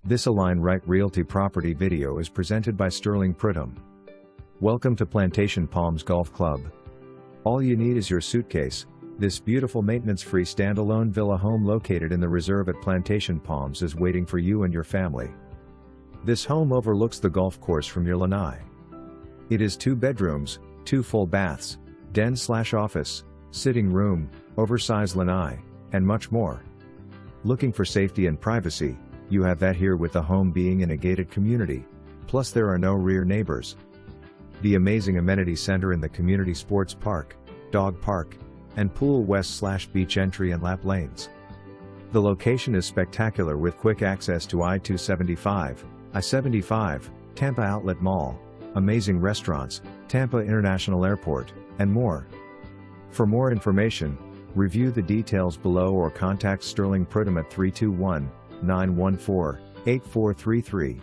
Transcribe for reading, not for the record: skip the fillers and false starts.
This Align Right Realty property video is presented by Sterling Pridham. Welcome to Plantation Palms Golf Club. All you need is your suitcase. This beautiful maintenance-free standalone villa home located in the reserve at Plantation Palms is waiting for you and your family. This home overlooks the golf course from your lanai. It is 2 bedrooms, 2 full baths, den/office, sitting room, oversized lanai, and much more. Looking for safety and privacy? You have that here with the home being in a gated community, plus there are no rear neighbors. The amazing amenity center in the community sports park, dog park, and pool west/beach entry and lap lanes. The location is spectacular with quick access to I-275, I-75, Tampa Outlet Mall, amazing restaurants, Tampa International Airport, and more. For more information, review the details below or contact Sterling Pridham at 321-914-8433.